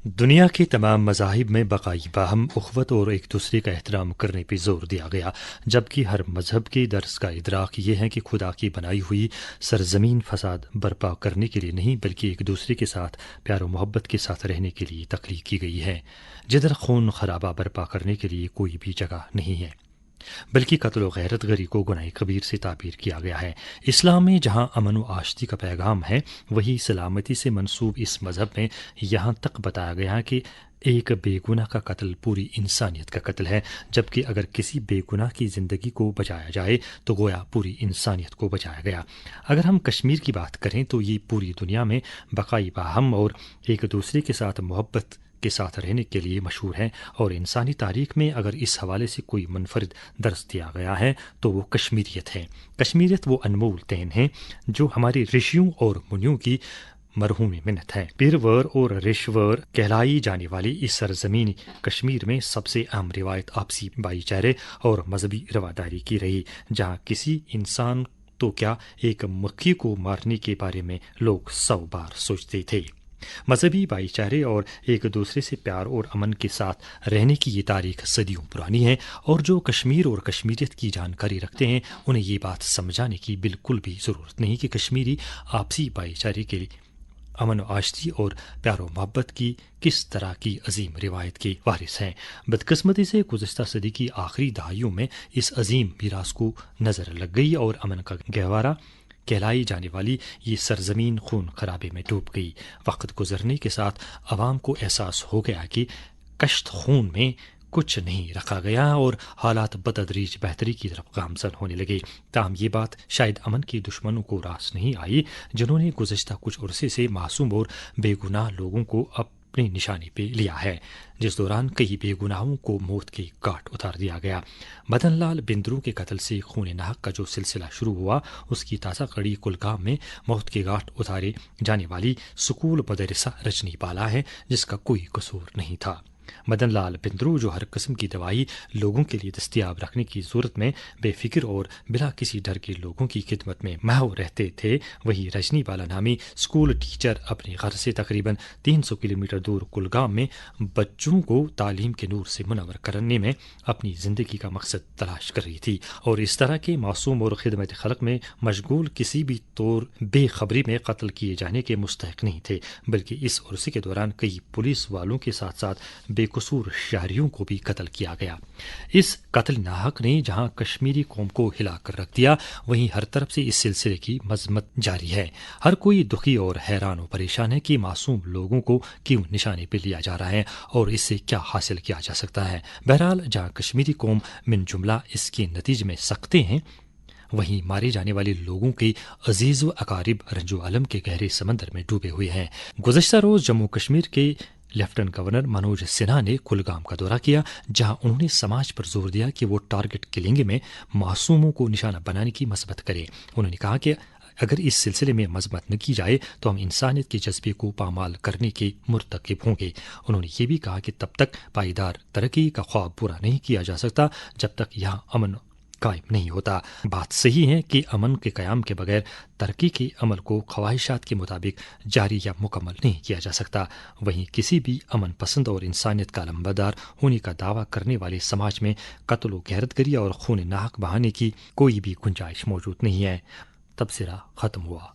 دنیا کے تمام مذاہب میں بقائی باہم اخوت اور ایک دوسرے کا احترام کرنے پہ زور دیا گیا، جبکہ ہر مذہب کے درس کا ادراک یہ ہے کہ خدا کی بنائی ہوئی سرزمین فساد برپا کرنے کے لیے نہیں بلکہ ایک دوسرے کے ساتھ پیار و محبت کے ساتھ رہنے کے لیے تخلیق کی گئی ہے، جدھر خون خرابہ برپا کرنے کے لیے کوئی بھی جگہ نہیں ہے، بلکہ قتل و غیرت گری کو گناہ کبیر سے تعبیر کیا گیا ہے۔ اسلام میں جہاں امن و آشتی کا پیغام ہے، وہی سلامتی سے منسوب اس مذہب میں یہاں تک بتایا گیا ہے کہ ایک بے گناہ کا قتل پوری انسانیت کا قتل ہے، جبکہ اگر کسی بے گناہ کی زندگی کو بچایا جائے تو گویا پوری انسانیت کو بچایا گیا۔ اگر ہم کشمیر کی بات کریں تو یہ پوری دنیا میں بقائی باہم اور ایک دوسرے کے ساتھ محبت کے ساتھ رہنے کے لیے مشہور ہے، اور انسانی تاریخ میں اگر اس حوالے سے کوئی منفرد درس دیا گیا ہے تو وہ کشمیریت ہے۔ کشمیریت وہ انمول دین ہے جو ہمارے رشیوں اور منیوں کی مرحوم منت ہے۔ پیرور اور رشور کہلائی جانے والی اس سرزمین کشمیر میں سب سے اہم روایت آپسی بھائی چارے اور مذہبی رواداری کی رہی، جہاں کسی انسان تو کیا ایک مکھی کو مارنے کے بارے میں لوگ 100 بار سوچتے تھے۔ مذہبی بھائی چارے اور ایک دوسرے سے پیار اور امن کے ساتھ رہنے کی یہ تاریخ صدیوں پرانی ہے، اور جو کشمیر اور کشمیریت کی جانکاری رکھتے ہیں انہیں یہ بات سمجھانے کی بالکل بھی ضرورت نہیں کہ کشمیری آپسی بھائی چارے کے لیے امن و آشتی اور پیار و محبت کی کس طرح کی عظیم روایت کے وارث ہیں۔ بدقسمتی سے گزشتہ صدی کی آخری دہائیوں میں اس عظیم میراث کو نظر لگ گئی اور امن کا گہوارہ کہلائی جانے والی یہ سرزمین خون خرابے میں ڈوب گئی۔ وقت گزرنے کے ساتھ عوام کو احساس ہو گیا کہ کشت خون میں کچھ نہیں رکھا گیا اور حالات بتدریج بہتری کی طرف گامزن ہونے لگے۔ تاہم یہ بات شاید امن کے دشمنوں کو راس نہیں آئی، جنہوں نے گزشتہ کچھ عرصے سے معصوم اور بے گناہ لوگوں کو اپنی نشانی پہ لیا ہے، جس دوران کئی بے گناہوں کو موت کے گھاٹ اتار دیا گیا۔ مدن لال بندرو کے قتل سے خون ناحق کا جو سلسلہ شروع ہوا، اس کی تازہ کڑی کلگام میں موت کے گھاٹ اتارے جانے والی سکول مدرسہ رجنی بالا ہے، جس کا کوئی قصور نہیں تھا۔ مدن لال بندرو جو ہر قسم کی دوائی لوگوں کے لیے دستیاب رکھنے کی صورت میں بے فکر اور بلا کسی ڈر کے لوگوں کی خدمت میں محو رہتے تھے، وہی رجنی بالا نامی اسکول ٹیچر اپنے گھر سے تقریباً 300 کلومیٹر دور کلگام میں بچوں کو تعلیم کے نور سے منور کرنے میں اپنی زندگی کا مقصد تلاش کر رہی تھی، اور اس طرح کے معصوم اور خدمت خلق میں مشغول کسی بھی طور بے خبری میں قتل کیے جانے کے مستحق نہیں تھے، بلکہ اس عرصے کے دوران کئی پولیس والوں کے ساتھ ساتھ بے قصور شہریوں کو بھی قتل کیا گیا۔ اس قتل ناحق نے جہاں کشمیری قوم کو ہلا کر رکھ دیا، وہیں ہر طرف سے اس سلسلے کی مذمت جاری ہے۔ ہر کوئی دکھی اور حیران و پریشان ہے کہ معصوم لوگوں کو کیوں نشانے پہ لیا جا رہا ہے اور اس سے کیا حاصل کیا جا سکتا ہے۔ بہرحال جہاں کشمیری قوم من جملہ اس کے نتیجے میں سکتے ہیں، وہیں مارے جانے والے لوگوں کے عزیز و اقارب رنج و الم کے گہرے سمندر میں ڈوبے ہوئے ہیں۔ گزشتہ روز جموں کشمیر کے لیفٹنٹ گورنر منوج سنہا نے کلگام کا دورہ کیا، جہاں انہوں نے سماج پر زور دیا کہ وہ ٹارگٹ کلنگ میں معصوموں کو نشانہ بنانے کی مثبت کرے۔ انہوں نے کہا کہ اگر اس سلسلے میں مذمت نہ کی جائے تو ہم انسانیت کے جذبے کو پامال کرنے کے مرتکب ہوں گے۔ انہوں نے یہ بھی کہا کہ تب تک پائیدار ترقی کا خواب پورا نہیں کیا جا سکتا جب تک یہاں امن قائم نہیں ہوتا۔ بات صحیح ہے کہ امن کے قیام کے بغیر ترقی کے عمل کو خواہشات کے مطابق جاری یا مکمل نہیں کیا جا سکتا۔ وہیں کسی بھی امن پسند اور انسانیت کا علمبردار ہونے کا دعویٰ کرنے والے سماج میں قتل و غیرت گری اور خون ناحق بہانے کی کوئی بھی گنجائش موجود نہیں ہے۔ تبصرہ ختم ہوا۔